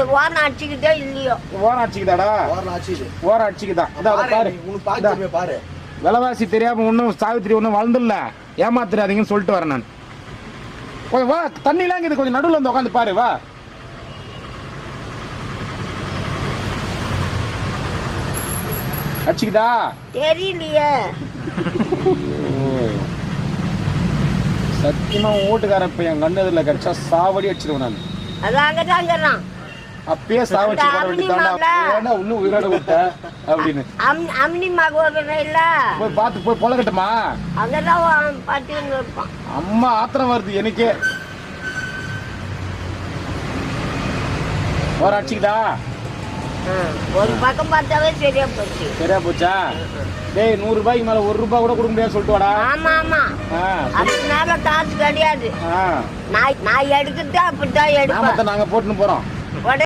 ஓரம் அடிச்சுக்கிட்டே இல்லையோ. ஓரம் அடிச்சுக்குதாடா? ஓரம் அடிச்சுக்குதான். பாரு, விலைவாசி தெரியாம ஒன்றும் சாவித்திரி ஒன்றும் வளர்ந்துடல, ஏமாத்துறாதீங்கன்னு சொல்லிட்டு வரேன் நான். கொஞ்சம் வா, தண்ணிலாம் இது கொஞ்சம் நடுவில் வந்து உட்காந்து பாரு. வா, அடிச்சுக்குதா? தெரியலையே. சத்தியமா ஓட்டுக்கார இப்ப என் கண்டதுல கிடைச்சா சாவடி அடிச்சிருவேன் நான். அதாங்கதான் அப்பயே சாவடி இன்னும் உயிரோட விட்ட அப்படின்னு அம்னி மகன் இல்ல போய் பார்த்து போய் பொழக்கட்டுமா? அங்கதான் பாட்டி இருப்பான். அம்மா ஆத்திரம் வருது எனக்கே. வர அடிச்சுக்குதா? ஒரு பக்கம் பார்த்தாவே சரியா போச்சு. சரியா போச்சா? டேய், 100 ரூபாய்க்கு மேல 1 ரூபாய் கூட கொடுக்க முடியாது சொல்லிட்டு வாடா. ஆமா ஆமா, அதுக்கு மேல காசு கிடையாது. நான் எடுக்கிறதா அப்படித்தான் எடுப்பேன். நாங்க போட்டுன்னு போறோம்.